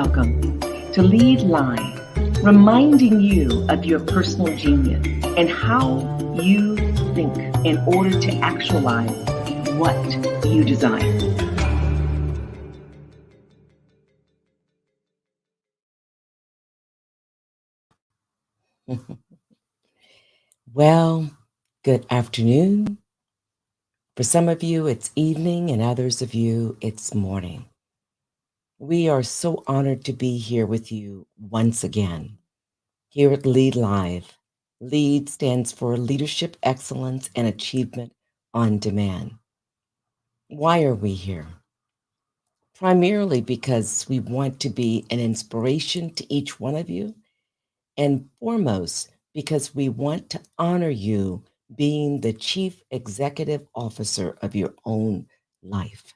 welcome to Lead Live, reminding you of your personal genius and how you think in order to actualize what you desire. Well, good afternoon. For some of you, it's evening, and others of you, it's morning. We are so honored to be here with you once again. Here at Lead Live, LEAD stands for Leadership Excellence and Achievement on Demand. Why are we here? Primarily because we want to be an inspiration to each one of you, and foremost, because we want to honor you being the chief executive officer of your own life.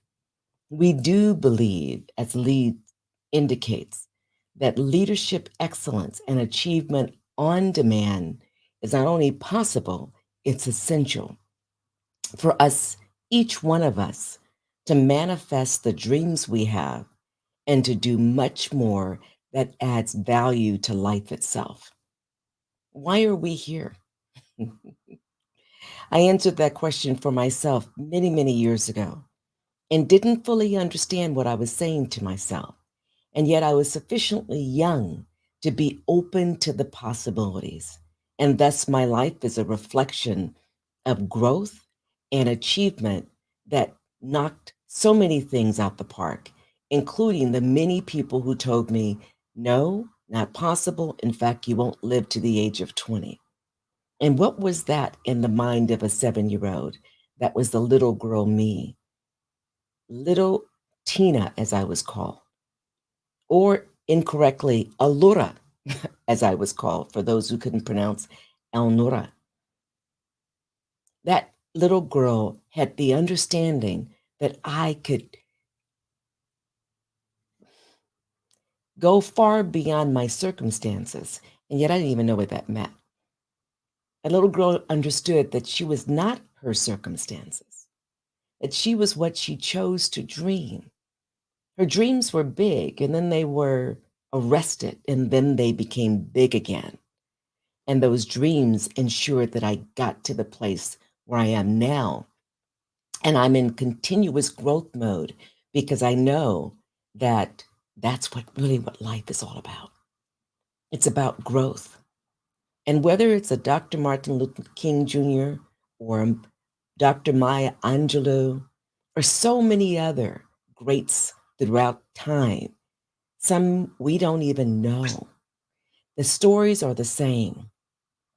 We do believe, as LEAD indicates, that leadership excellence and achievement on demand is not only possible, it's essential for us, each one of us, to manifest the dreams we have and to do much more that adds value to life itself. Why are we here? I answered that question for myself many, many years ago and didn't fully understand what I was saying to myself. And yet I was sufficiently young to be open to the possibilities. And thus, my life is a reflection of growth and achievement that knocked so many things out the park, including the many people who told me, no, not possible. In fact, you won't live to the age of 20. And what was that in the mind of a 7-year-old? That was the little girl me, little Tina, as I was called, or incorrectly, Elnora, as I was called, for those who couldn't pronounce Elnora. That little girl had the understanding that I could go far beyond my circumstances, and yet I didn't even know what that meant. A little girl understood that she was not her circumstances, that she was what she chose to dream. Her dreams were big, and then they were arrested, and then they became big again. And those dreams ensured that I got to the place where I am now. And I'm in continuous growth mode because I know that that's what life is all about. It's about growth. And whether it's a Dr. Martin Luther King Jr. or Dr. Maya Angelou or so many other greats throughout time, some we don't even know. The stories are the same.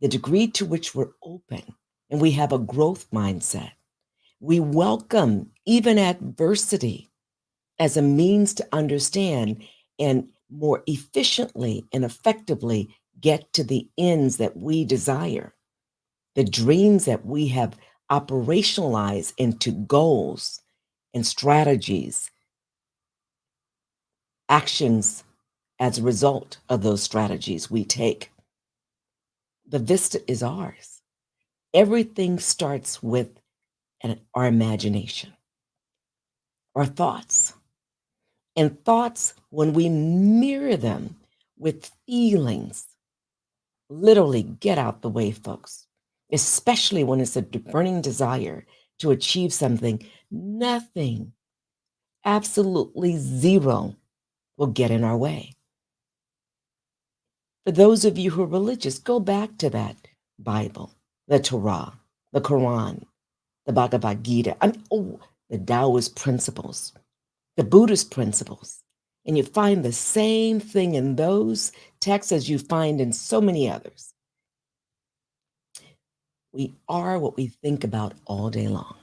The degree to which we're open and we have a growth mindset, we welcome even adversity as a means to understand and more efficiently and effectively get to the ends that we desire, the dreams that we have operationalized into goals and strategies, actions as a result of those strategies we take. The vista is ours. Everything starts with our imagination, our thoughts. And thoughts, when we mirror them with feelings, literally get out the way, folks, especially when it's a burning desire to achieve something, nothing, absolutely zero, will get in our way. For those of you who are religious, go back to that Bible, the Torah, the Quran, the Bhagavad Gita, the Taoist principles, the Buddhist principles. And you find the same thing in those texts as you find in so many others. We are what we think about all day long.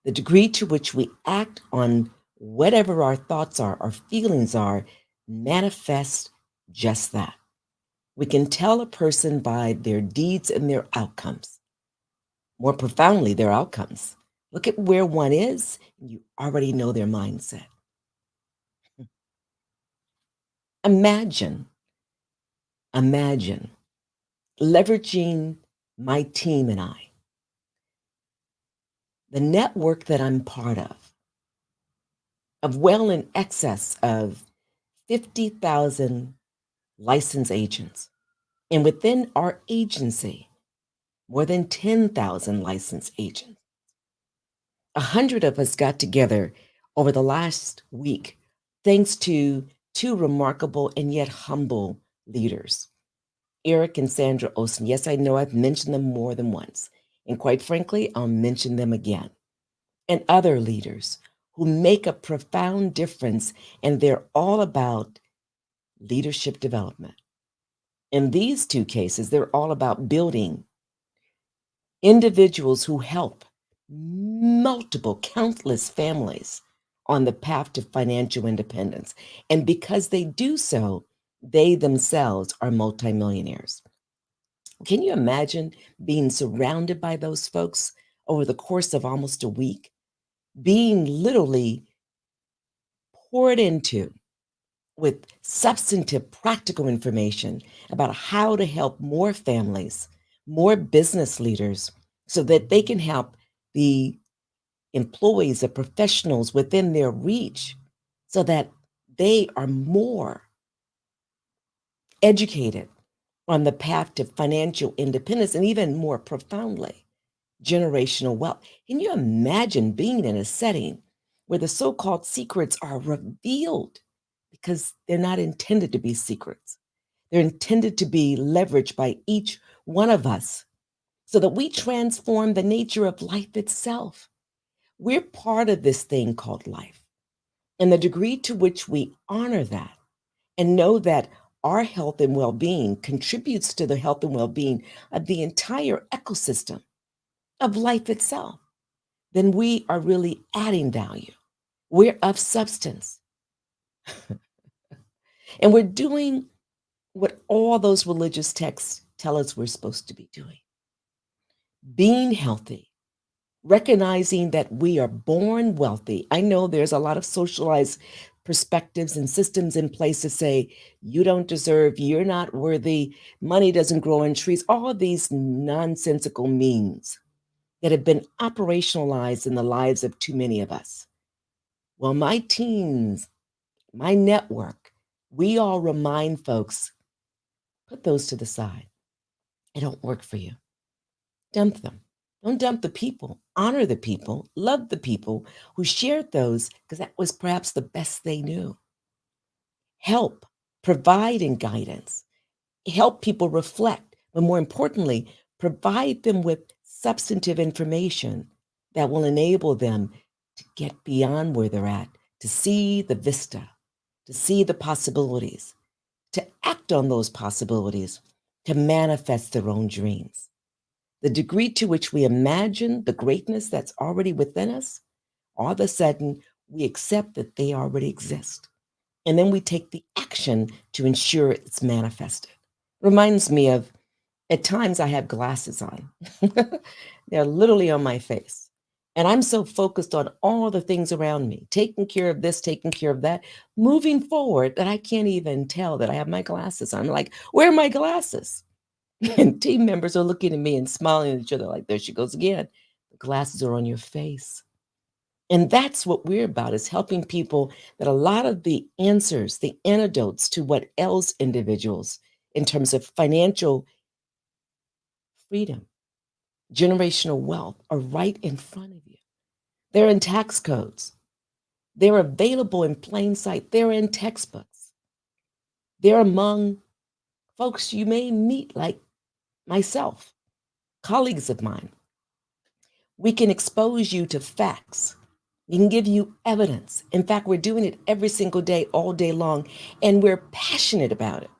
The degree to which we act on whatever our thoughts are, our feelings are, manifest just that. We can tell a person by their deeds and their outcomes, more profoundly, their outcomes. Look at where one is, and you already know their mindset. Imagine leveraging my team and I, the network that I'm part of well in excess of 50,000 licensed agents. And within our agency, more than 10,000 licensed agents. 100 of us got together over the last week, thanks to two remarkable and yet humble leaders, Eric and Sandra Olson. Yes, I know I've mentioned them more than once. And quite frankly, I'll mention them again. And other leaders who make a profound difference, and they're all about leadership development. In these two cases, they're all about building individuals who help multiple, countless families on the path to financial independence. And because they do so, they themselves are multimillionaires. Can you imagine being surrounded by those folks over the course of almost a week, being literally poured into with substantive, practical information about how to help more families, more business leaders, so that they can help the employees, the professionals within their reach, so that they are more educated on the path to financial independence and even more profoundly, generational wealth. Can you imagine being in a setting where the so called secrets are revealed because they're not intended to be secrets? They're intended to be leveraged by each one of us so that we transform the nature of life itself. We're part of this thing called life. And the degree to which we honor that and know that our health and well being contributes to the health and well being of the entire ecosystem of life itself, then we are really adding value. We're of substance. And we're doing what all those religious texts tell us we're supposed to be doing: being healthy, recognizing that we are born wealthy. I know there's a lot of socialized perspectives and systems in place to say, you don't deserve, you're not worthy, money doesn't grow on trees, all of these nonsensical means that have been operationalized in the lives of too many of us. Well, my teams, my network, we all remind folks, put those to the side. They don't work for you. Dump them. Don't dump the people. Honor the people. Love the people who shared those because that was perhaps the best they knew. Help, provide in guidance. Help people reflect, but more importantly, provide them with substantive information that will enable them to get beyond where they're at, to see the vista, to see the possibilities, to act on those possibilities, to manifest their own dreams. The degree to which we imagine the greatness that's already within us, all of a sudden we accept that they already exist. And then we take the action to ensure it's manifested. Reminds me of, at times I have glasses on. They're literally on my face. And I'm so focused on all the things around me, taking care of this, taking care of that, moving forward, that I can't even tell that I have my glasses on. I'm like, where are my glasses? And team members are looking at me and smiling at each other like, there she goes again. The glasses are on your face. And that's what we're about, is helping people that a lot of the answers, the antidotes to what ails individuals in terms of financial freedom, generational wealth, are right in front of you. They're in tax codes. They're available in plain sight. They're in textbooks. They're among folks you may meet, like myself, colleagues of mine. We can expose you to facts. We can give you evidence. In fact, we're doing it every single day, all day long, and we're passionate about it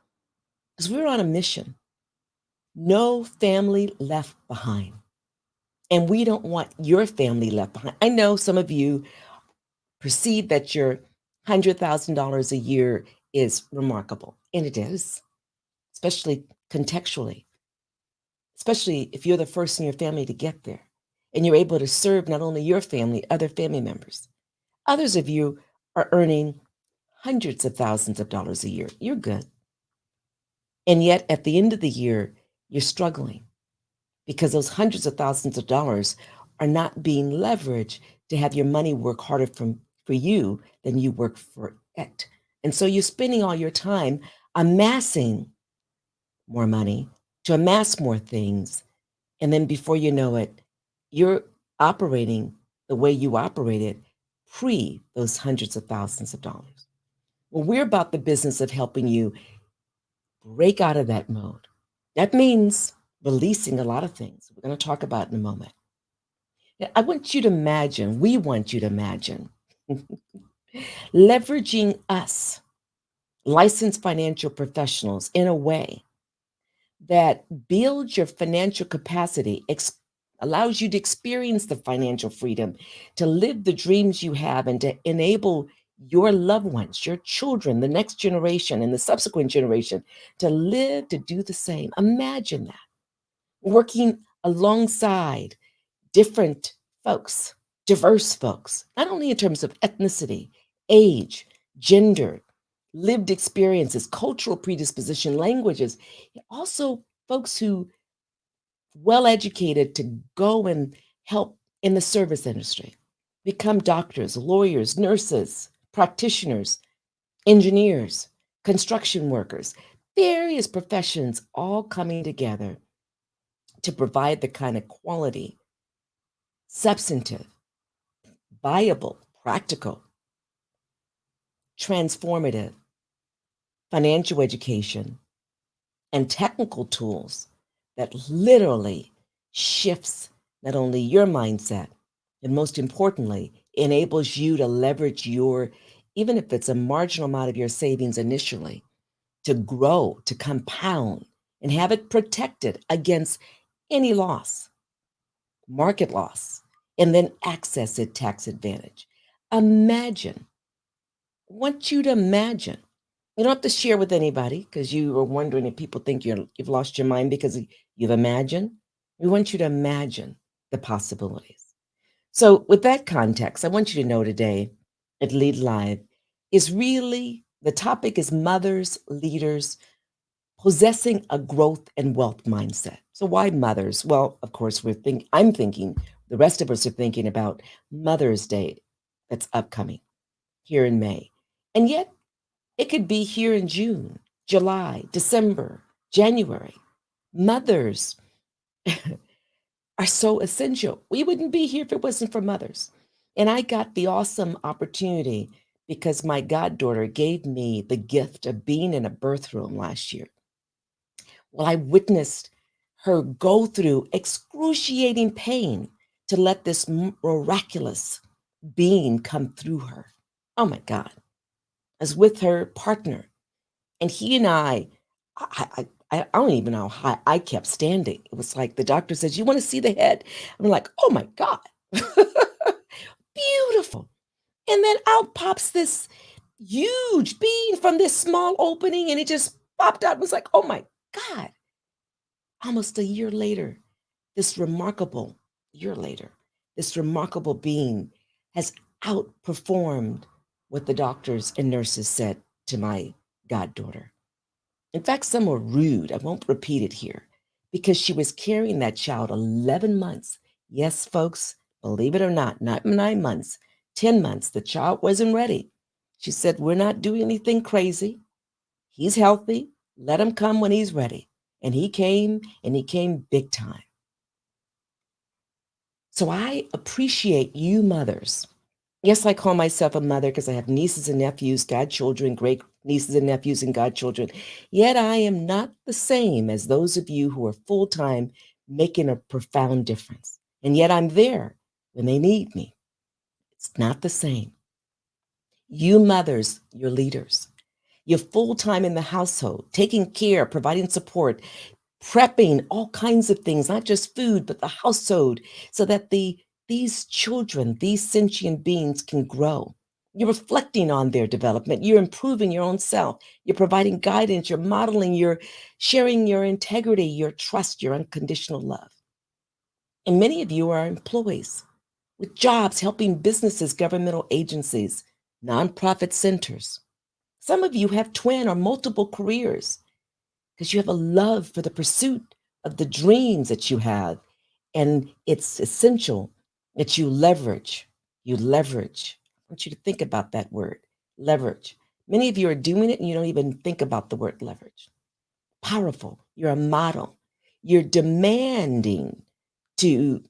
because we're on a mission. No family left behind. And we don't want your family left behind. I know some of you perceive that your $100,000 a year is remarkable, and it is, especially contextually, especially if you're the first in your family to get there and you're able to serve not only your family, other family members. Others of you are earning hundreds of thousands of dollars a year. You're good. And yet at the end of the year, you're struggling because those hundreds of thousands of dollars are not being leveraged to have your money work harder for you than you work for it. And so you're spending all your time amassing more money to amass more things. And then before you know it, you're operating the way you operated pre those hundreds of thousands of dollars. Well, we're about the business of helping you break out of that mode. That means releasing a lot of things we're going to talk about in a moment. I want you to imagine, we want you to imagine leveraging us, licensed financial professionals, in a way that builds your financial capacity, allows you to experience the financial freedom, to live the dreams you have, and to enable your loved ones, your children, the next generation, and the subsequent generation to live to do the same. Imagine that working alongside different folks, diverse folks, not only in terms of ethnicity, age, gender, lived experiences, cultural predisposition, languages, also folks who well educated to go and help in the service industry, become doctors, lawyers, nurses, practitioners, engineers, construction workers, various professions all coming together to provide the kind of quality, substantive, viable, practical, transformative financial education and technical tools that literally shifts not only your mindset, and most importantly, enables you to leverage your, even if it's a marginal amount of your savings initially, to grow, to compound, and have it protected against any loss, market loss, and then access it tax advantage. Imagine, I want you to imagine. You don't have to share with anybody because you are wondering if people think you've lost your mind because you've imagined. We want you to imagine the possibilities. So, with that context, I want you to know today at Lead Live is really the topic is mothers, leaders possessing a growth and wealth mindset. So, why mothers? Well, of course, I'm thinking, the rest of us are thinking about Mother's Day that's upcoming here in May. And yet, it could be here in June, July, December, January. Mothers are so essential. We wouldn't be here if it wasn't for mothers. And I got the awesome opportunity because my goddaughter gave me the gift of being in a birth room last year. Well, I witnessed her go through excruciating pain to let this miraculous being come through her. Oh my God. I was with her partner, and he and I don't even know how I kept standing. It was like the doctor says, "You want to see the head?" I'm like, "Oh my God." Beautiful. And then out pops this huge being from this small opening, and it just popped out. It was like, "Oh my God." Almost a year later, this remarkable year later, this remarkable being has outperformed what the doctors and nurses said to my goddaughter. In fact, some were rude. I won't repeat it here because she was carrying that child 11 months. Yes, folks, believe it or not 9 months, 10 months. The child wasn't ready. She said, "We're not doing anything crazy. He's healthy. Let him come when he's ready." And he came, and he came big time. So I appreciate you mothers. Yes, I call myself a mother because I have nieces and nephews, godchildren, great nieces and nephews, and godchildren. Yet I am not the same as those of you who are full time making a profound difference. And yet I'm there when they need me. It's not the same. You mothers, you're leaders. You're full time in the household, taking care, providing support, prepping all kinds of things, not just food, but the household, so that these children, these sentient beings can grow. You're reflecting on their development. You're improving your own self. You're providing guidance. You're modeling. You're sharing your integrity, your trust, your unconditional love. And many of you are employees with jobs helping businesses, governmental agencies, nonprofit centers. Some of you have twin or multiple careers because you have a love for the pursuit of the dreams that you have. And it's essential that you leverage. You leverage. I want you to think about that word, leverage. Many of you are doing it and you don't even think about the word leverage. Powerful. You're a model. You're demanding to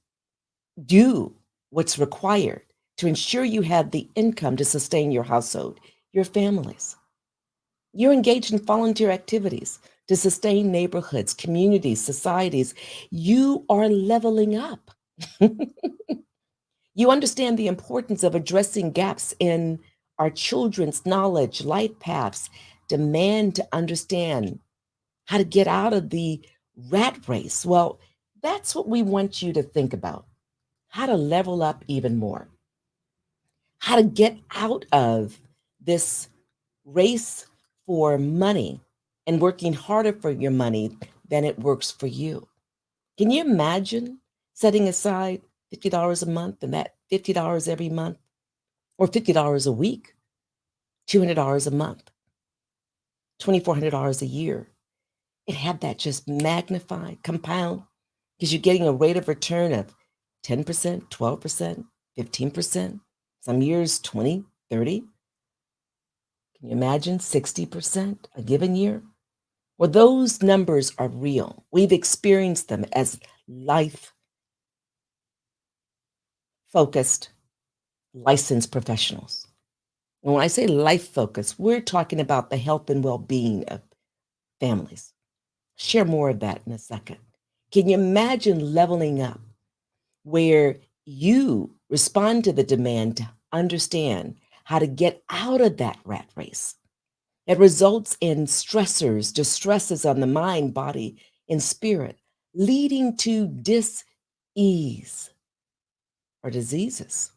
do what's required to ensure you have the income to sustain your household, your families. You're engaged in volunteer activities to sustain neighborhoods, communities, societies. You are leveling up. You understand the importance of addressing gaps in our children's knowledge, life paths, demand to understand how to get out of the rat race. Well, that's what we want you to think about, how to level up even more, how to get out of this race for money and working harder for your money than it works for you. Can you imagine setting aside $50 a month and that $50 every month or $50 a week, $200 a month, $2,400 a year? It had that just magnified, compound, because you're getting a rate of return of 10%, 12%, 15%, some years 20, 30. Can you imagine 60% a given year? Well, those numbers are real. We've experienced them as life focused, licensed professionals. And when I say life focused, we're talking about the health and well being of families. Share more of that in a second. Can you imagine leveling up where you respond to the demand to understand how to get out of that rat race? It results in stressors, distresses on the mind, body, and spirit, leading to dis-ease or diseases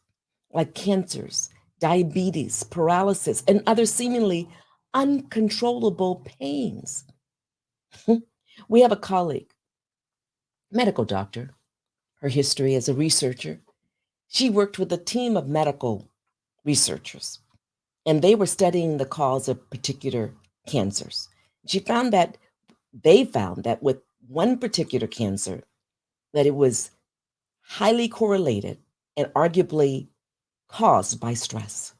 like cancers, diabetes, paralysis, and other seemingly uncontrollable pains. We have a colleague, medical doctor, her history as a researcher. She worked with a team of medical researchers, and they were studying the cause of particular cancers. They found that with one particular cancer, that it was highly correlated and arguably caused by stress.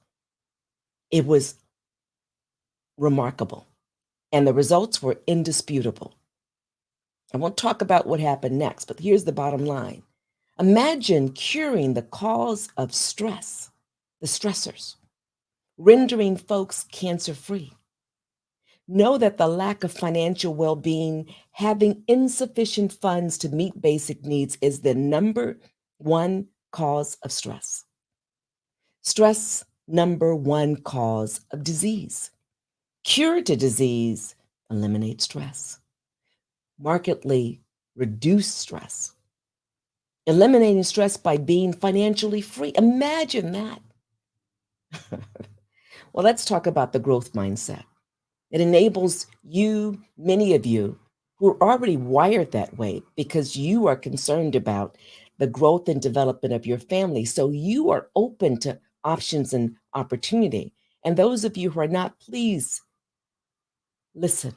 It was remarkable, and the results were indisputable. I won't talk about what happened next, but here's the bottom line. Imagine curing the cause of stress, the stressors, rendering folks cancer free. Know that the lack of financial well being, having insufficient funds to meet basic needs, is the number one cause of stress. Stress, number one cause of disease. Cure to disease, eliminate stress. Markedly reduce stress. Eliminating stress by being financially free. Imagine that. Well, let's talk about the growth mindset. It enables you, many of you, who are already wired that way because you are concerned about the growth and development of your family. So you are open to options and opportunity. And those of you who are not, please listen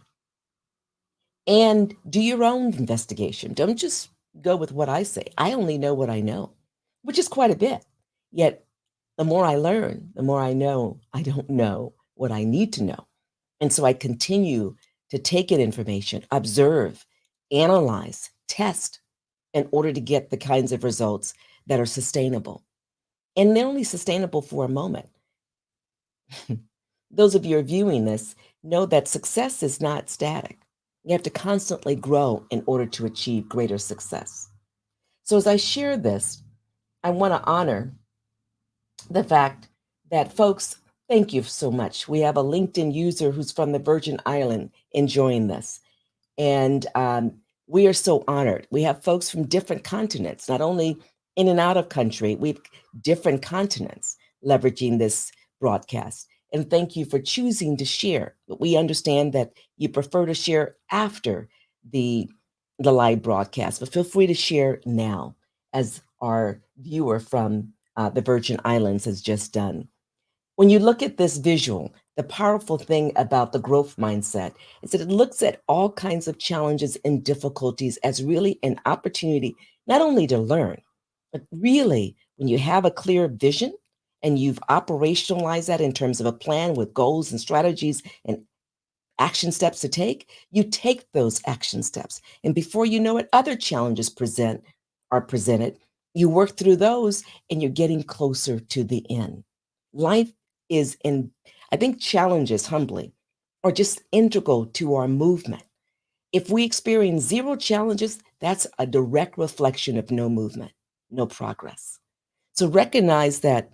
and do your own investigation. Don't just go with what I say. I only know what I know, which is quite a bit. Yet the more I learn, the more I know I don't know what I need to know. And so I continue to take in information, observe, analyze, test in order to get the kinds of results that are sustainable. And they're only sustainable for a moment. Those of you who are viewing this know that success is not static. You have to constantly grow in order to achieve greater success. So as I share this, I want to honor the fact that folks, thank you so much. We have a LinkedIn user who's from the Virgin Island enjoying this. And we are so honored. We have folks from different continents, not only in and out of country, we have different continents leveraging this broadcast. And thank you for choosing to share. But we understand that you prefer to share after the live broadcast, but feel free to share now, as our viewer from the Virgin Islands has just done. When you look at this visual, the powerful thing about the growth mindset is that it looks at all kinds of challenges and difficulties as really an opportunity, not only to learn, but really when you have a clear vision and you've operationalized that in terms of a plan with goals and strategies and action steps to take, you take those action steps. And before you know it, other challenges are presented. You work through those and you're getting closer to the end. Life is in, I think challenges, humbly, are just integral to our movement. If we experience zero challenges, that's a direct reflection of no movement, no progress. So recognize that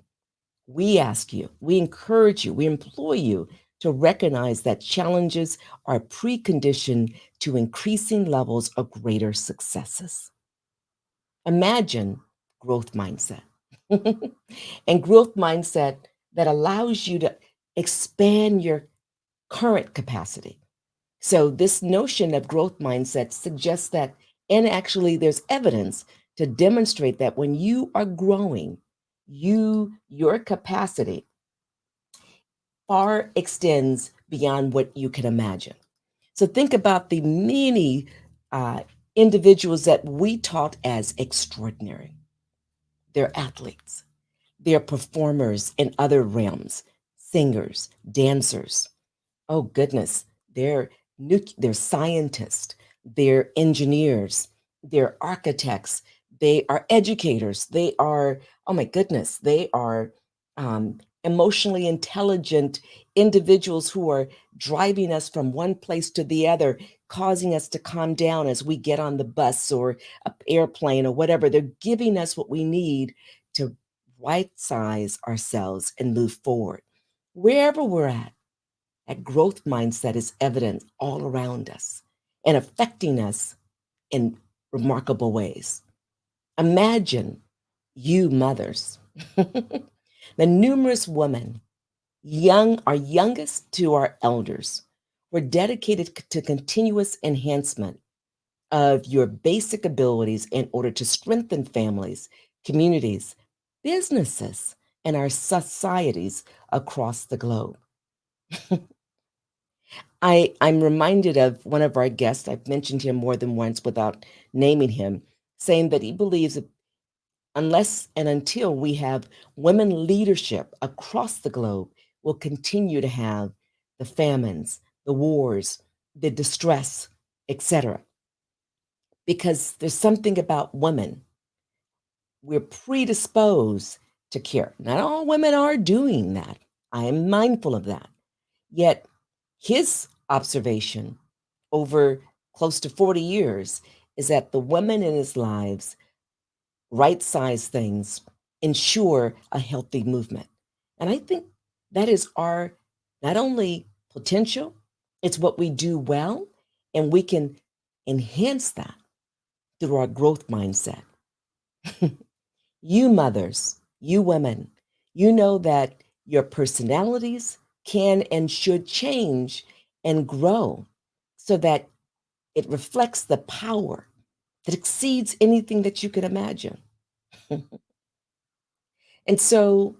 we ask you, we encourage you, we implore you to recognize that challenges are a precondition to increasing levels of greater successes. Imagine growth mindset and growth mindset that allows you to expand your current capacity. So, this notion of growth mindset suggests that, and actually, there's evidence to demonstrate that when you are growing, your capacity far extends beyond what you can imagine. So think about the many individuals that we taught as extraordinary. They're athletes, they're performers in other realms, singers, dancers. Oh goodness, they're scientists, they're engineers, they're architects, they are educators, they are, oh my goodness, they are emotionally intelligent individuals who are driving us from one place to the other, causing us to calm down as we get on the bus or an airplane or whatever. They're giving us what we need to right size ourselves and move forward. Wherever we're at, that growth mindset is evident all around us and affecting us in remarkable ways. Imagine you mothers, the numerous women, our youngest to our elders, were dedicated to continuous enhancement of your basic abilities in order to strengthen families, communities, businesses, and our societies across the globe. I'm reminded of one of our guests, I've mentioned him more than once without naming him, saying that he believes that unless and until we have women leadership across the globe, we'll continue to have the famines, the wars, the distress, etc. Because there's something about women. We're predisposed to care. Not all women are doing that. I am mindful of that. Yet his observation over close to 40 years is that the women in his lives right size things, ensure a healthy movement. And I think that is our not only potential, it's what we do well, and we can enhance that through our growth mindset. You mothers, you women, you know that your personalities can and should change and grow so that it reflects the power that exceeds anything that you can imagine. And so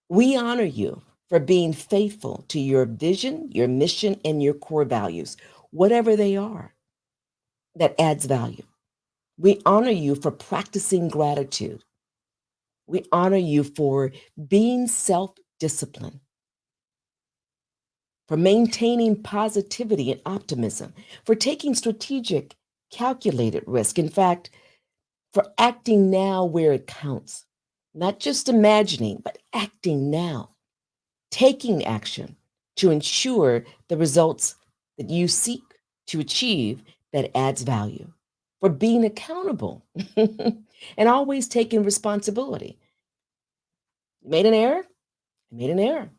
we honor you for being faithful to your vision, your mission, and your core values, whatever they are that adds value. We honor you for practicing gratitude. We honor you for being self disciplined, for maintaining positivity and optimism, for taking strategic, calculated risk. In fact, for acting now where it counts, not just imagining, but acting now, taking action to ensure the results that you seek to achieve that adds value, for being accountable and always taking responsibility. You made an error? You made an error.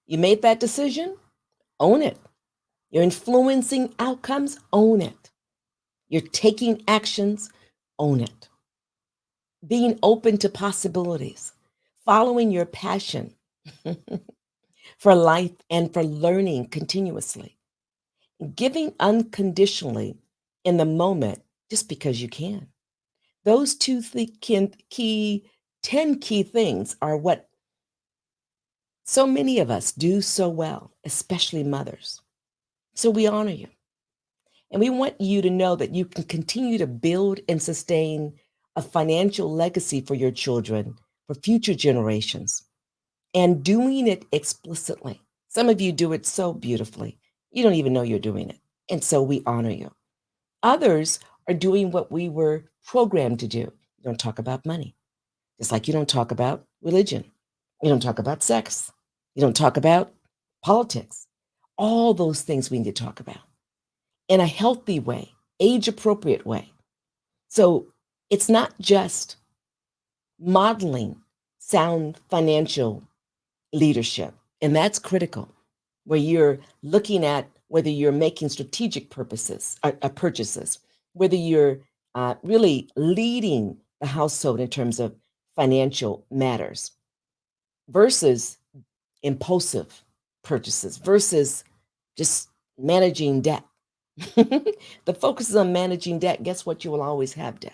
You made that decision? Own it. You're influencing outcomes? Own it. You're taking actions? Own it. Being open to possibilities, following your passion for life and for learning continuously, giving unconditionally in the moment just because you can. Those key 10 key things are what so many of us do so well, especially mothers. So we honor you. And we want you to know that you can continue to build and sustain a financial legacy for your children, for future generations, and doing it explicitly. Some of you do it so beautifully, you don't even know you're doing it. And so we honor you. Others are doing what we were programmed to do. You don't talk about money, just like you don't talk about religion. You don't talk about sex. You don't talk about politics. All those things we need to talk about in a healthy way, age appropriate way. So it's not just modeling sound financial leadership, and that's critical, where you're looking at whether you're making strategic purchases, whether you're really leading the household in terms of financial matters versus impulsive purchases versus just managing debt. The focus is on managing debt. Guess what? You will always have debt.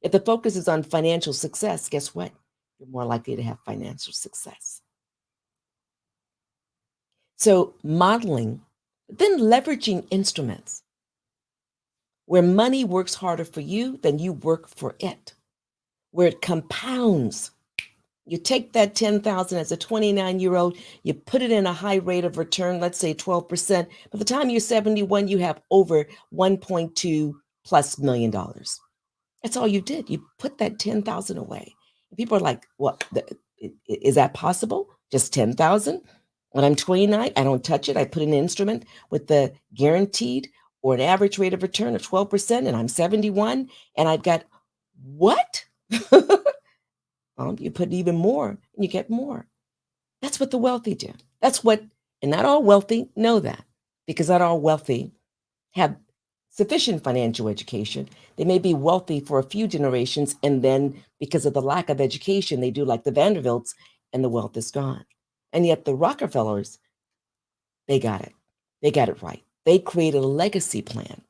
If the focus is on financial success, guess what? You're more likely to have financial success. So, modeling, then leveraging instruments where money works harder for you than you work for it, where it compounds. You take that 10,000 as a 29-year-old, you put it in a high rate of return, let's say 12%. By the time you're 71, you have over 1.2 plus million dollars. That's all you did. You put that 10,000 away. And people are like, "What? Is that possible? Just 10,000? When I'm 29, I don't touch it. I put in an instrument with the guaranteed or an average rate of return of 12%, and I'm 71, and I've got what?" You put even more, and you get more. That's what the wealthy do. That's what, and not all wealthy know that, because not all wealthy have sufficient financial education. They may be wealthy for a few generations, and then because of the lack of education, they do like the Vanderbilts, and the wealth is gone. And yet the Rockefellers, they got it. They got it right. They created a legacy plan.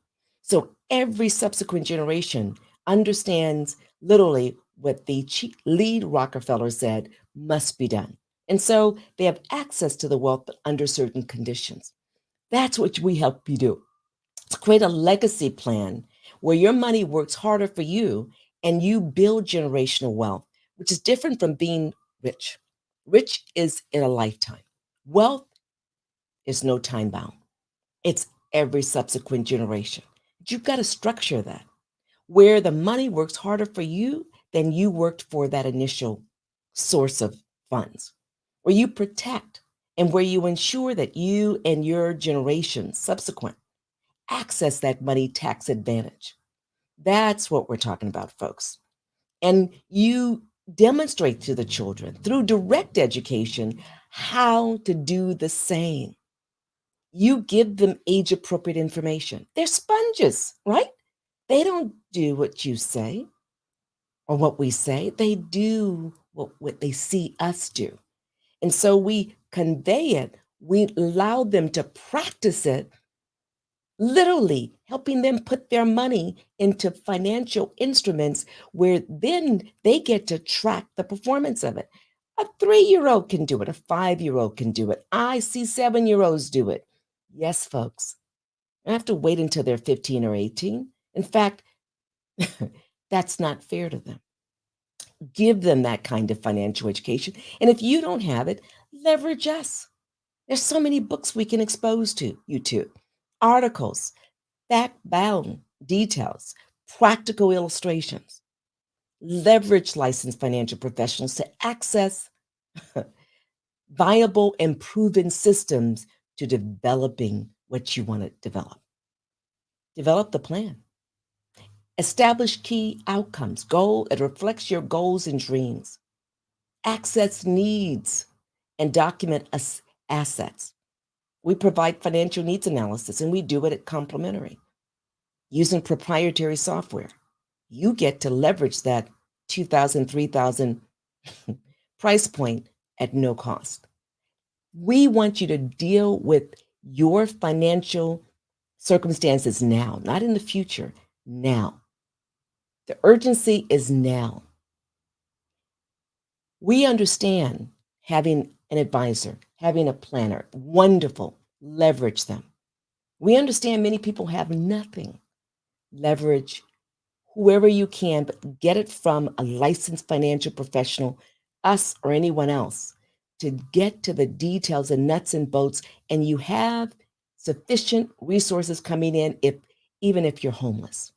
So every subsequent generation understands literally what the lead Rockefeller said must be done. And so they have access to the wealth, but under certain conditions. That's what we help you do. To create a legacy plan where your money works harder for you and you build generational wealth, which is different from being rich. Rich is in a lifetime. Wealth is no time bound. It's every subsequent generation. But you've got to structure that where the money works harder for you than you worked for that initial source of funds, where you protect and where you ensure that you and your generations subsequent access that money tax advantage. That's what we're talking about, folks. And you demonstrate to the children through direct education how to do the same. You give them age appropriate information. They're sponges, right? They don't do what you say or what we say, they do what they see us do. And so we convey it, we allow them to practice it, literally helping them put their money into financial instruments where then they get to track the performance of it. A 3-year-old can do it, a 5-year-old can do it. I see 7-year-olds do it. Yes, folks. I have to wait until they're 15 or 18. In fact, that's not fair to them. Give them that kind of financial education. And if you don't have it, leverage us. There's so many books we can expose to you to, articles, fact-bound details, practical illustrations. Leverage licensed financial professionals to access viable and proven systems to developing what you want to develop. Develop the plan. Establish key outcomes. Goal, it reflects your goals and dreams. Access needs and document assets. We provide financial needs analysis, and we do it at complimentary using proprietary software. You get to leverage that 2,000, 3,000 price point at no cost. We want you to deal with your financial circumstances now, not in the future, now. The urgency is now. We understand having an advisor, having a planner, wonderful, leverage them. We understand many people have nothing. Leverage whoever you can, but get it from a licensed financial professional, us or anyone else, to get to the details and nuts and bolts, and you have sufficient resources coming in even if you're homeless.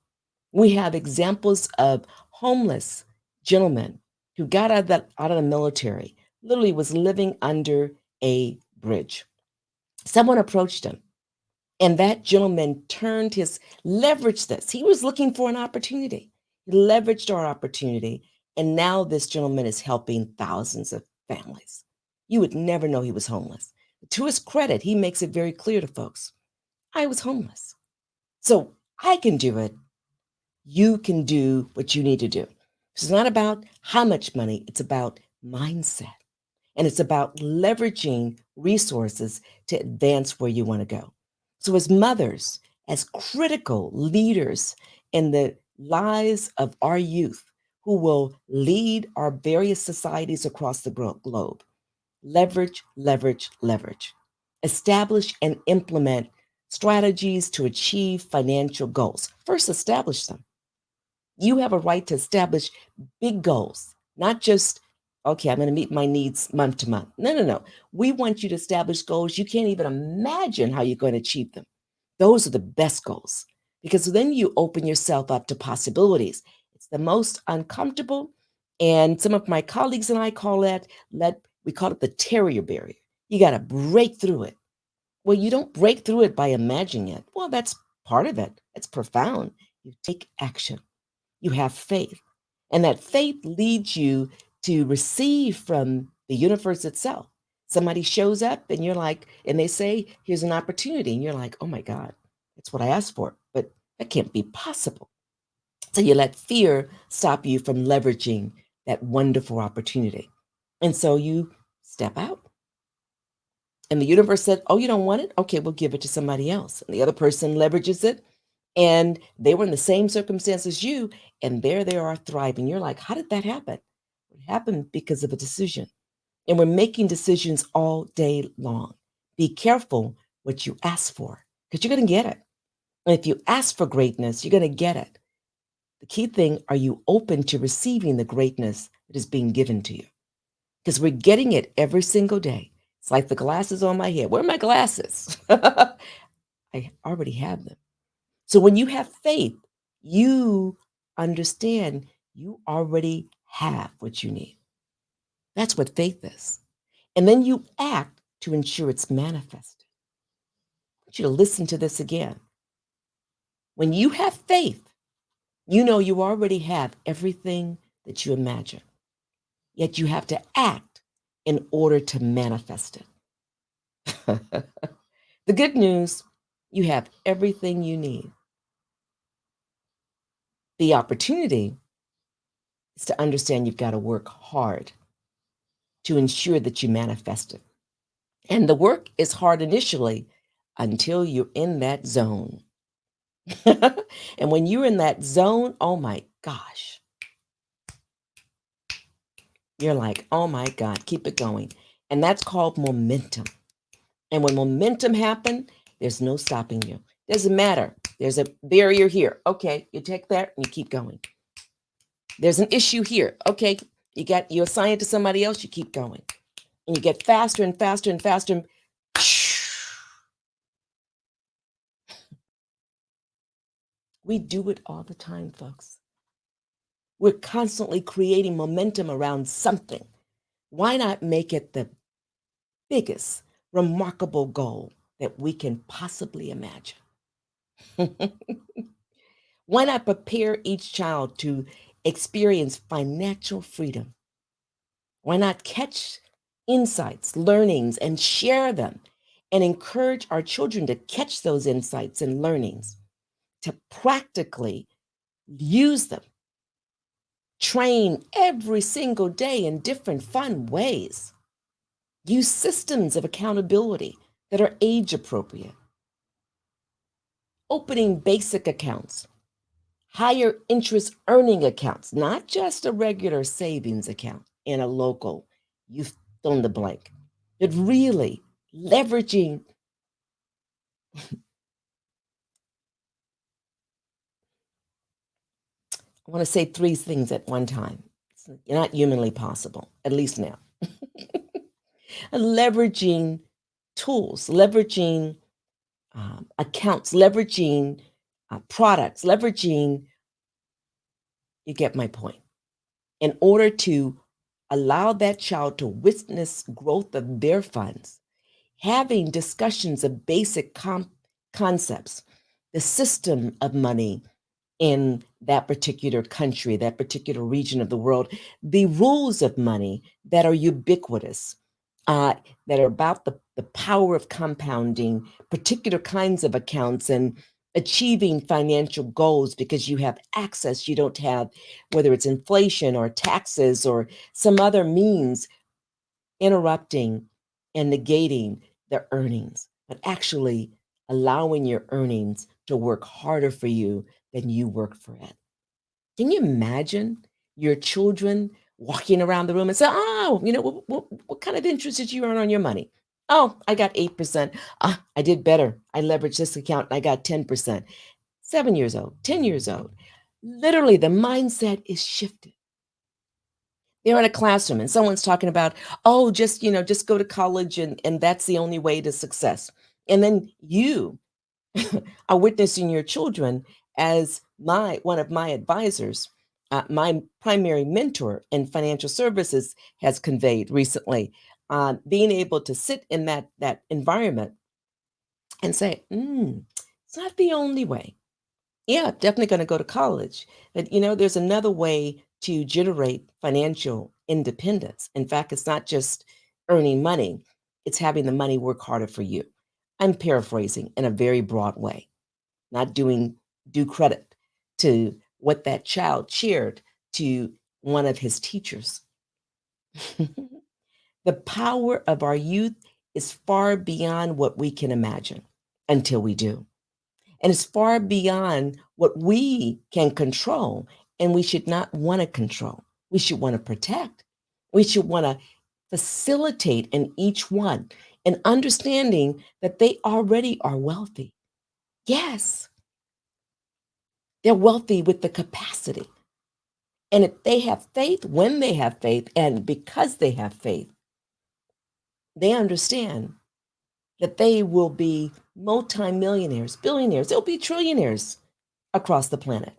We have examples of homeless gentlemen who got out of the military, literally was living under a bridge. Someone approached him, and that gentleman leveraged this. He was looking for an opportunity. He leveraged our opportunity, and now this gentleman is helping thousands of families. You would never know he was homeless. To his credit, he makes it very clear to folks, I was homeless. So I can do it. You can do what you need to do. It's not about how much money, it's about mindset. And it's about leveraging resources to advance where you want to go. So, as mothers, as critical leaders in the lives of our youth who will lead our various societies across the globe, leverage, leverage, leverage. Establish and implement strategies to achieve financial goals. First, establish them. You have a right to establish big goals, not just, okay, I'm going to meet my needs month to month. No, no, no. We want you to establish goals you can't even imagine how you're going to achieve them. Those are the best goals because then you open yourself up to possibilities. It's the most uncomfortable. And some of my colleagues and I call we call it the terrier barrier. You got to break through it. Well, you don't break through it by imagining it. Well, that's part of it. It's profound. You take action. You have faith. And that faith leads you to receive from the universe itself. Somebody shows up and you're like, and they say, here's an opportunity. And you're like, oh my God, that's what I asked for. But that can't be possible. So you let fear stop you from leveraging that wonderful opportunity. And so you step out. And the universe said, oh, you don't want it? Okay, we'll give it to somebody else. And the other person leverages it. And they were in the same circumstance as you, and there they are thriving. You're like, how did that happen? It happened because of a decision. And we're making decisions all day long. Be careful what you ask for, because you're going to get it. And if you ask for greatness, you're going to get it. The key thing, are you open to receiving the greatness that is being given to you? Because we're getting it every single day. It's like the glasses on my head. Where are my glasses? I already have them. So when you have faith, you understand you already have what you need. That's what faith is. And then you act to ensure it's manifested. I want you to listen to this again. When you have faith, you know you already have everything that you imagine. Yet you have to act in order to manifest it. The good news, you have everything you need. The opportunity is to understand you've got to work hard to ensure that you manifest it. And the work is hard initially until you're in that zone. And when you're in that zone, oh my gosh, you're like, oh my God, keep it going. And that's called momentum. And when momentum happens, there's no stopping you. Doesn't matter. There's a barrier here. Okay, you take that and you keep going. There's an issue here. Okay, you assign it to somebody else, you keep going. And you get faster and faster and faster. And we do it all the time, folks. We're constantly creating momentum around something. Why not make it the biggest, remarkable goal that we can possibly imagine? Why not prepare each child to experience financial freedom? Why not catch insights, learnings, and share them and encourage our children to catch those insights and learnings, to practically use them, train every single day in different fun ways, use systems of accountability that are age appropriate, opening basic accounts, higher interest earning accounts, not just a regular savings account in a local, you fill in the blank, but really leveraging I want to say three things at one time. It's not humanly possible, at least now. Leveraging tools, leveraging accounts, leveraging products, leveraging, you get my point, in order to allow that child to witness growth of their funds, having discussions of basic concepts, the system of money in that particular country, that particular region of the world, the rules of money that are ubiquitous, that are about the power of compounding, particular kinds of accounts, and achieving financial goals because you have access. You don't have, whether it's inflation or taxes or some other means interrupting and negating the earnings, but actually allowing your earnings to work harder for you than you work for it. Can you imagine your children walking around the room and say, "Oh, what kind of interest did you earn on your money? Oh, I got 8%. I did better. I leveraged this account and I got 10%." 7 years old, 10 years old. Literally, the mindset is shifted. They're in a classroom and someone's talking about, "Oh, just go to college and that's the only way to success." And then you are witnessing your children, as one of my advisors, my primary mentor in financial services has conveyed recently, being able to sit in that environment and say, "It's not the only way. Yeah, definitely going to go to college. But there's another way to generate financial independence. In fact, it's not just earning money, it's having the money work harder for you." I'm paraphrasing in a very broad way, not doing due credit to what that child shared to one of his teachers. The power of our youth is far beyond what we can imagine until we do. And it's far beyond what we can control. And we should not want to control. We should want to protect. We should want to facilitate in each one and understanding that they already are wealthy. Yes, they're wealthy with the capacity. And if they have faith, when they have faith, and because they have faith, they understand that they will be multimillionaires, billionaires, they'll be trillionaires across the planet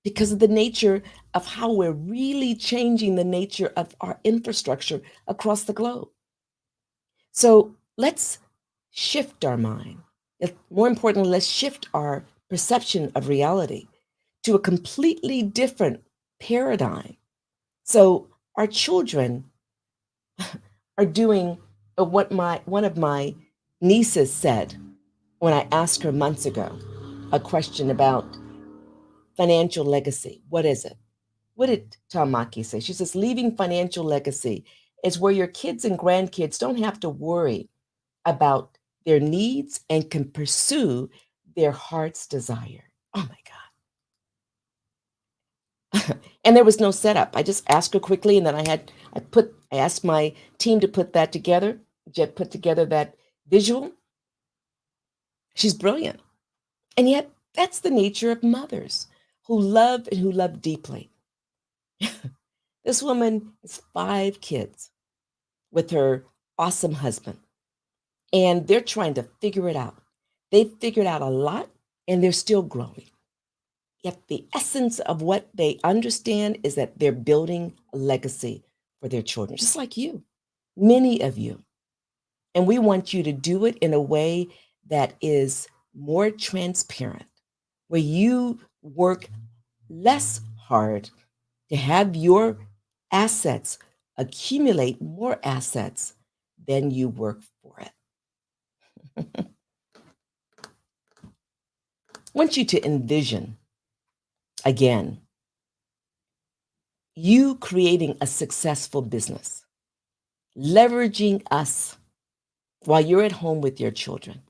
because of the nature of how we're really changing the nature of our infrastructure across the globe. So let's shift our mind. More importantly, let's shift our perception of reality to a completely different paradigm. So our children are doing what one of my nieces said when I asked her months ago a question about financial legacy. What is it? What did Tamaki say? She says, "Leaving financial legacy is where your kids and grandkids don't have to worry about their needs and can pursue their heart's desire." Oh my God. And there was no setup. I just asked her quickly, and then I asked my team to put that together, put together that visual. She's brilliant. And yet, that's the nature of mothers who love and who love deeply. This woman has 5 kids with her awesome husband, and they're trying to figure it out. They've figured out a lot, and they're still growing. Yet the essence of what they understand is that they're building a legacy for their children, just like you, many of you. And we want you to do it in a way that is more transparent, where you work less hard to have your assets accumulate more assets than you work for it. I want you to envision, again, you creating a successful business, leveraging us while you're at home with your children.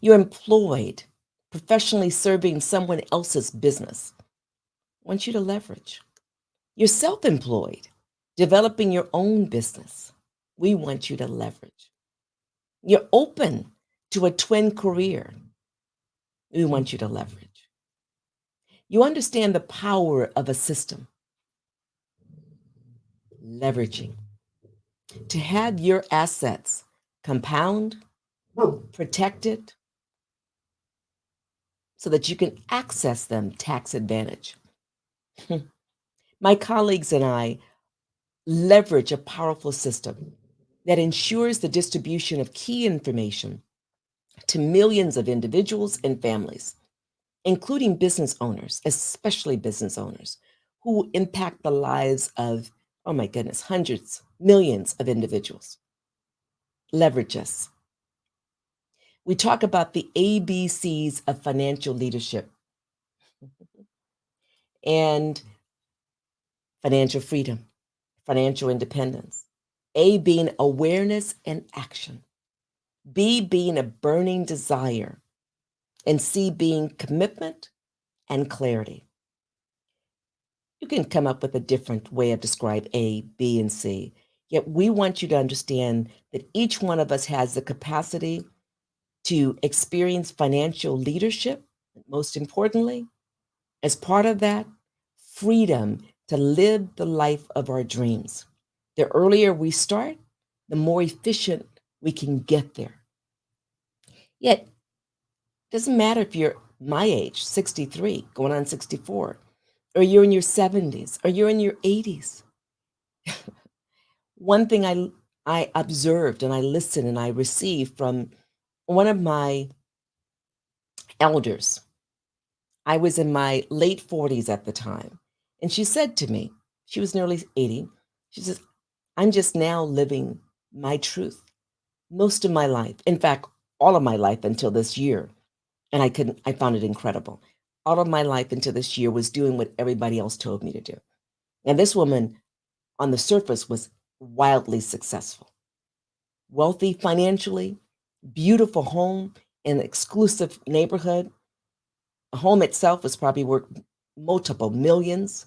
You're employed, professionally serving someone else's business. I want you to leverage. You're self-employed, developing your own business. We want you to leverage. You're open to a twin career. We want you to leverage. You understand the power of a system, leveraging, to have your assets compound, protected, so that you can access them tax advantage. My colleagues and I leverage a powerful system that ensures the distribution of key information to millions of individuals and families, including business owners, especially business owners, who impact the lives of, oh my goodness, hundreds, millions of individuals. Leverage us. We talk about the ABCs of financial leadership and financial freedom, financial independence. A being awareness and action. B being a burning desire. And C being commitment and clarity. You can come up with a different way of describe A, B, and C. Yet we want you to understand that each one of us has the capacity to experience financial leadership. Most importantly, as part of that, freedom to live the life of our dreams. The earlier we start, the more efficient we can get there. Yet, it doesn't matter if you're my age, 63, going on 64, or you're in your 70s, or you're in your 80s. One thing I observed and I listened and I received from one of my elders. I was in my late 40s at the time. And she said to me, she was nearly 80, she says, I'm just now living my truth most of my life. In fact, all of my life until this year. And I found it incredible. All of my life until this year was doing what everybody else told me to do. And this woman on the surface was wildly successful, wealthy financially, beautiful home, an exclusive neighborhood. A home itself was probably worth multiple millions.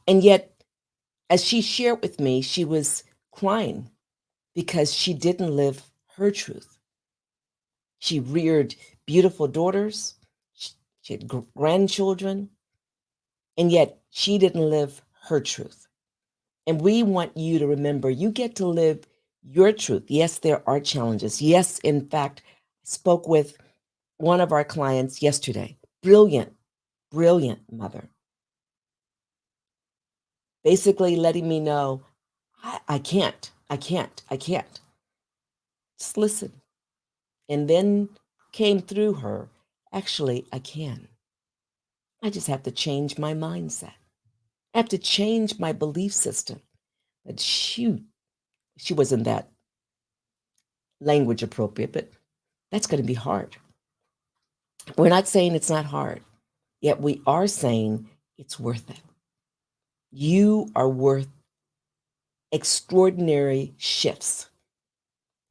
And yet, as she shared with me, she was crying because she didn't live her truth. She reared beautiful daughters, she had grandchildren, and yet she didn't live her truth. And we want you to remember you get to live your truth. Yes, there are challenges. Yes, in fact, I spoke with one of our clients yesterday. Brilliant, brilliant mother. Basically letting me know, I can't. Just listen. And then came through her, actually, I can. I just have to change my mindset. I have to change my belief system. But shoot, she wasn't that language appropriate, but that's going to be hard. We're not saying it's not hard, yet we are saying it's worth it. You are worth extraordinary shifts.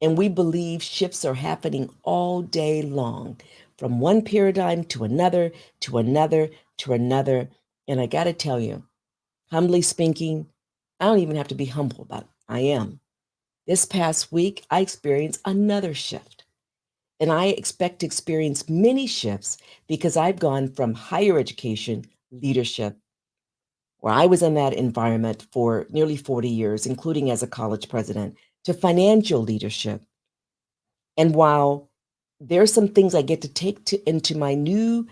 And we believe shifts are happening all day long, from one paradigm to another, to another, to another. And I got to tell you, humbly speaking, I don't even have to be humble about it. I am. This past week, I experienced another shift. And I expect to experience many shifts because I've gone from higher education leadership, where I was in that environment for nearly 40 years, including as a college president, to financial leadership. And while there's some things I get to take into my new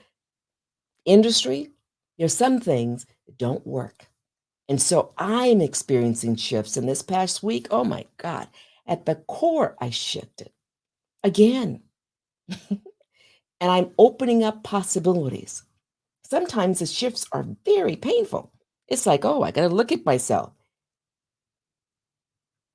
industry, there's some things that don't work. And so I'm experiencing shifts. And this past week, oh my God, at the core, I shifted again. And I'm opening up possibilities. Sometimes the shifts are very painful. It's like, oh, I got to look at myself.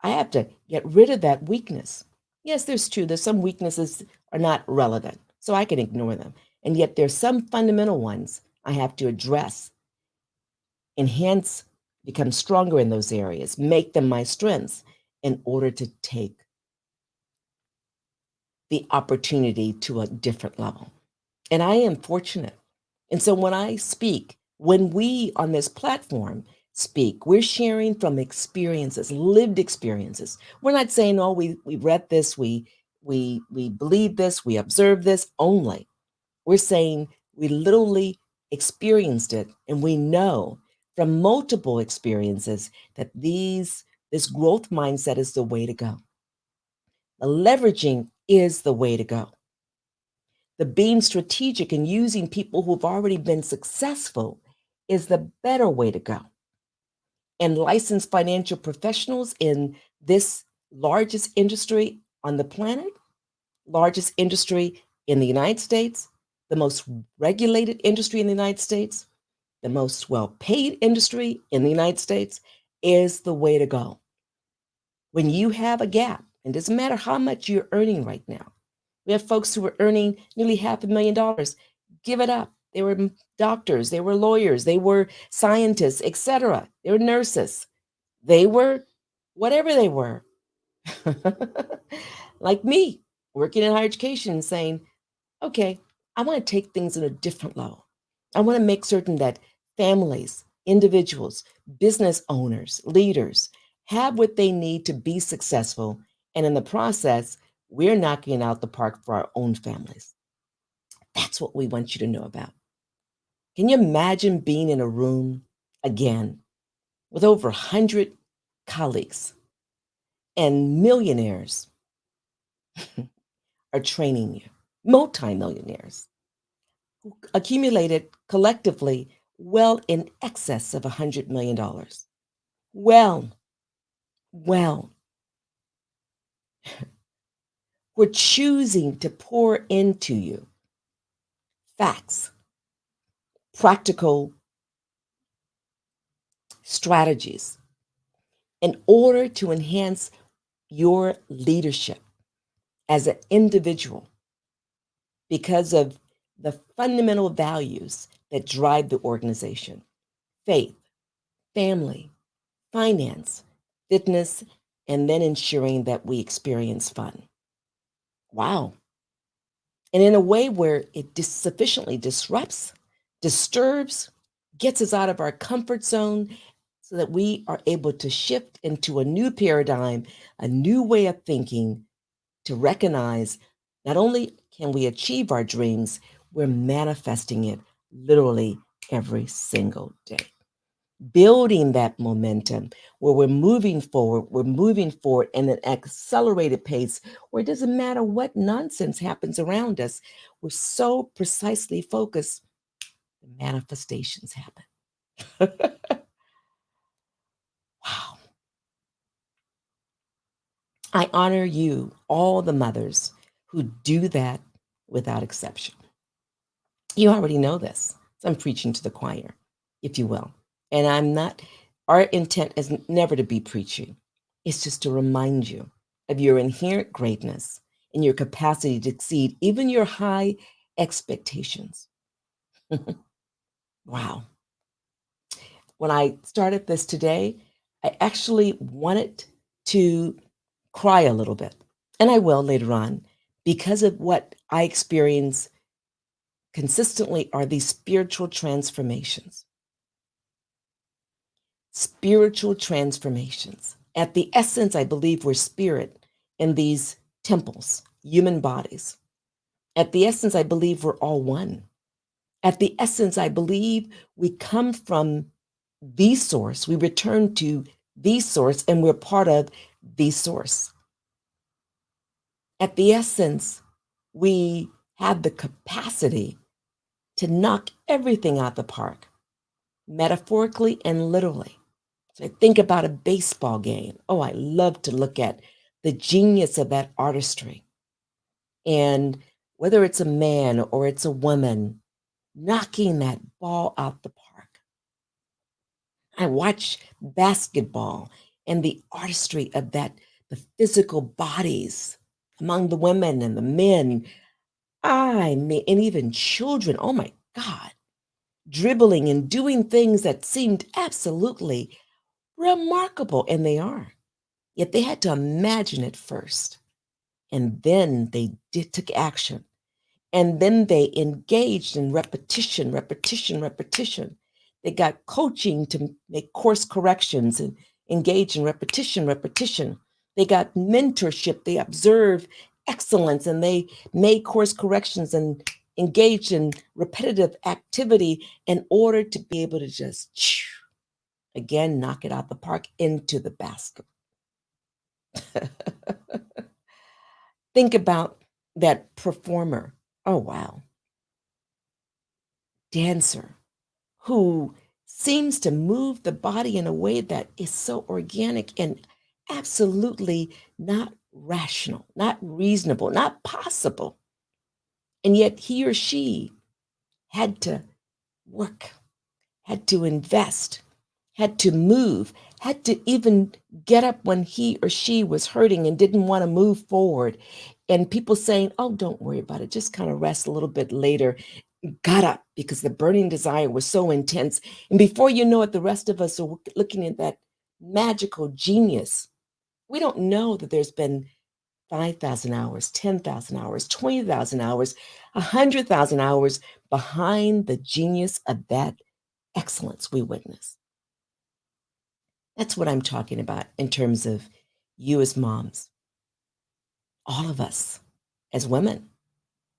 I have to get rid of that weakness. Yes, there's true. There's some weaknesses are not relevant, so I can ignore them. And yet there's some fundamental ones I have to address, enhance, become stronger in those areas, make them my strengths in order to take the opportunity to a different level. And I am fortunate. And so when I speak, when we on this platform speak, we're sharing from experiences, lived experiences. We're not saying, oh, we read this, we we believe this, we observe this only. We're saying we literally experienced it, and we know from multiple experiences that this growth mindset is the way to go. The leveraging is the way to go. The being strategic and using people who've already been successful is the better way to go. And licensed financial professionals in this largest industry on the planet, largest industry in the United States, the most regulated industry in the United States, the most well paid industry in the United States is the way to go. When you have a gap, and it doesn't matter how much you're earning right now, we have folks who are earning nearly $500,000. Give it up. They were doctors, they were lawyers, they were scientists, etc. They were nurses. They were whatever they were. Like me, working in higher education, saying, okay, I want to take things in a different level. I want to make certain that families, individuals, business owners, leaders have what they need to be successful. And in the process, we're knocking it out the park for our own families. That's what we want you to know about. Can you imagine being in a room again with over 100 colleagues and millionaires are training you, multimillionaires who accumulated collectively well in excess of $100 million. Well, well, we're choosing to pour into you facts, practical strategies in order to enhance your leadership as an individual because of the fundamental values that drive the organization: faith, family, finance, fitness, and then ensuring that we experience fun. Wow. And in a way where it sufficiently disrupts, disturbs, gets us out of our comfort zone so that we are able to shift into a new paradigm, a new way of thinking to recognize not only can we achieve our dreams, we're manifesting it literally every single day. Building that momentum where we're moving forward in an accelerated pace where it doesn't matter what nonsense happens around us. We're so precisely focused, the manifestations happen. Wow. I honor you, all the mothers who do that without exception. You already know this. So I'm preaching to the choir, if you will. And I'm not, our intent is never to be preachy. It's just to remind you of your inherent greatness and your capacity to exceed even your high expectations. Wow. When I started this today, I actually wanted to cry a little bit. And I will later on because of what I experience consistently are these spiritual transformations. Spiritual transformations. At the essence, I believe we're spirit in these temples, human bodies. At the essence, I believe we're all one. At the essence, I believe we come from the source, we return to the source, and we're part of the source. At the essence, we have the capacity to knock everything out the park, metaphorically and literally. So I think about a baseball game. Oh, I love to look at the genius of that artistry. And whether it's a man or it's a woman, knocking that ball out the park. I watch basketball and the artistry of that, the physical bodies among the women and the men. I mean, and even children. Oh my God, dribbling and doing things that seemed absolutely remarkable, and they are. Yet they had to imagine it first, and then they took action, and then they engaged in repetition, repetition, repetition. They got coaching to make course corrections and engage in repetition, repetition. They got mentorship. They observed excellence, and they made course corrections and engaged in repetitive activity in order to be able to just, again, knock it out the park into the basket. Think about that performer. Oh, wow. Dancer who seems to move the body in a way that is so organic and absolutely not rational, not reasonable, not possible. And yet he or she had to work, had to invest, had to move, had to even get up when he or she was hurting and didn't want to move forward. And people saying, oh, don't worry about it, just kind of rest a little bit later. Got up because the burning desire was so intense. And before you know it, the rest of us are looking at that magical genius. We don't know that there's been 5,000 hours, 10,000 hours, 20,000 hours, 100,000 hours behind the genius of that excellence we witness. That's what I'm talking about in terms of you as moms, all of us as women,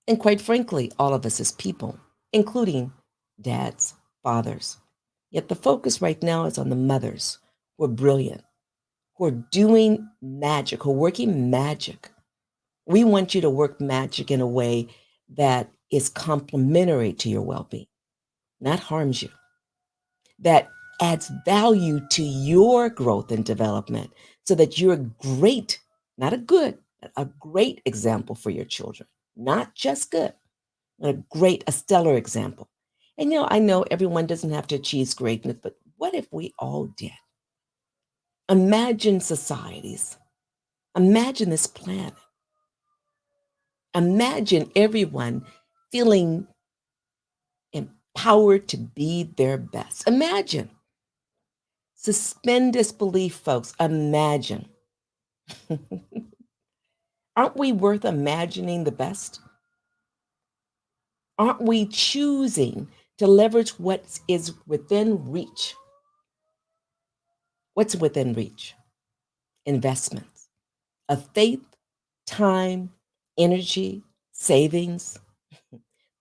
and quite frankly, all of us as people, including dads, fathers. Yet the focus right now is on the mothers who are brilliant, who are doing magic, who are working magic. We want you to work magic in a way that is complementary to your well-being, not harms you, that adds value to your growth and development so that you're a great, not a good, but a great example for your children, not just good, but a stellar example. And I know everyone doesn't have to achieve greatness, but what if we all did? Imagine societies. Imagine this planet. Imagine everyone feeling empowered to be their best. Imagine. Suspend disbelief, folks. Imagine. Aren't we worth imagining the best? Aren't we choosing to leverage what is within reach? What's within reach? Investments of faith, time, energy, savings,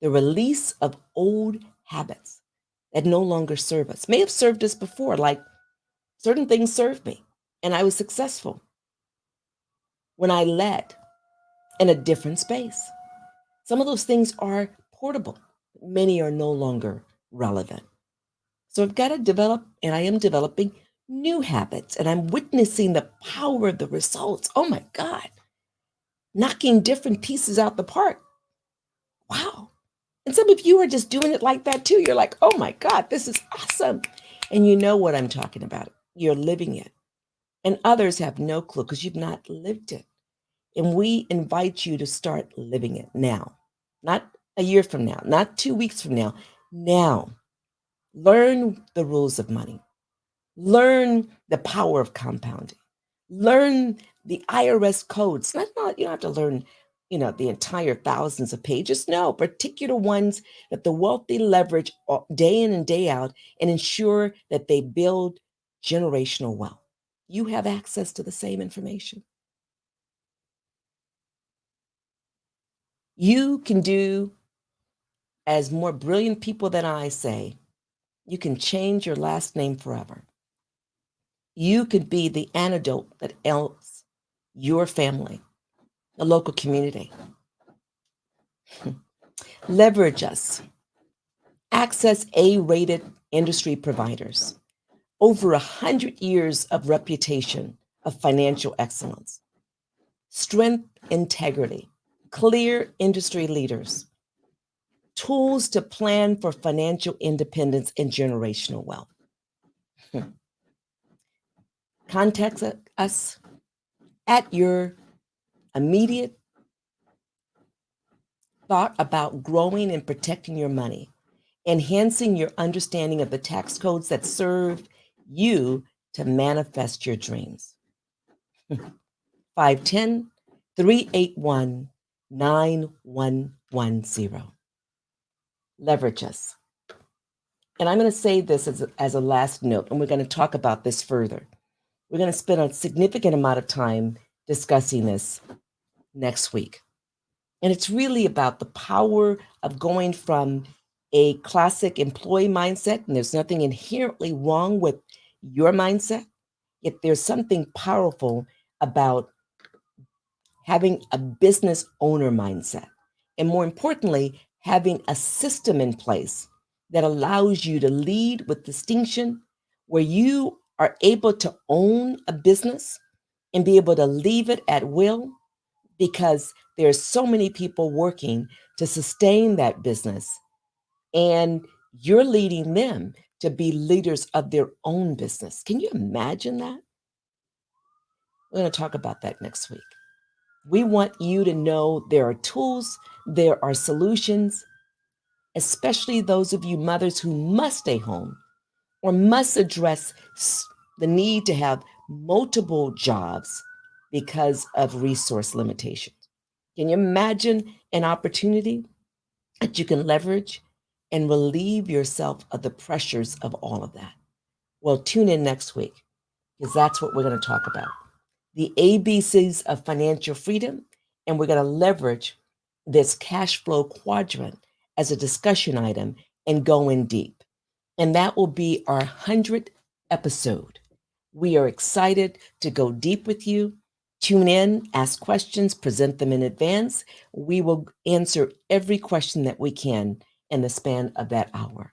the release of old habits that no longer serve us. May have served us before, like certain things served me, and I was successful when I led in a different space. Some of those things are portable. Many are no longer relevant. So I've got to develop, and I am developing new habits, and I'm witnessing the power of the results. Oh my God. Knocking different pieces out the park. Wow. And some of you are just doing it like that too. You're like, oh my God, this is awesome. And you know what I'm talking about. You're living it. And others have no clue because you've not lived it. And we invite you to start living it now, not a year from now, not 2 weeks from now. Now, learn the rules of money. Learn the power of compounding. Learn the IRS codes. You don't have to learn, the entire thousands of pages. No, particular ones that the wealthy leverage day in and day out and ensure that they build generational wealth. You have access to the same information. You can do, as more brilliant people than I say, you can change your last name forever. You could be the antidote that helps your family, the local community. Leverage us. Access A-rated industry providers. Over 100 years of reputation of financial excellence. Strength, integrity. Clear industry leaders. Tools to plan for financial independence and generational wealth. Contact us at your immediate thought about growing and protecting your money, enhancing your understanding of the tax codes that serve you to manifest your dreams. 510-381-9110. Leverage us. And I'm going to say this as a last note, and we're going to talk about this further. We're going to spend a significant amount of time discussing this next week. And it's really about the power of going from a classic employee mindset, and there's nothing inherently wrong with your mindset, yet there's something powerful about having a business owner mindset. And more importantly, having a system in place that allows you to lead with distinction, where you are able to own a business and be able to leave it at will because there's so many people working to sustain that business, and you're leading them to be leaders of their own business. Can you imagine that? We're going to talk about that next week. We want you to know there are tools, there are solutions, especially those of you mothers who must stay home or must address the need to have multiple jobs because of resource limitations. Can you imagine an opportunity that you can leverage and relieve yourself of the pressures of all of that? Well, tune in next week because that's what we're going to talk about. The ABCs of financial freedom, and we're going to leverage this cash flow quadrant as a discussion item and go in deep. And that will be our 100th episode. We are excited to go deep with you. Tune in, ask questions, present them in advance. We will answer every question that we can in the span of that hour.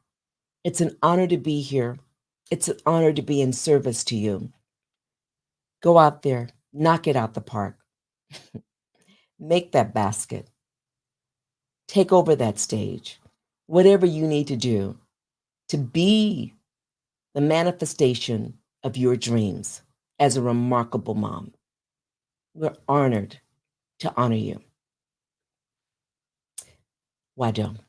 It's an honor to be here. It's an honor to be in service to you. Go out there, knock it out the park. Make that basket. Take over that stage. Whatever you need to do to be the manifestation of your dreams as a remarkable mom. We're honored to honor you. Why don't?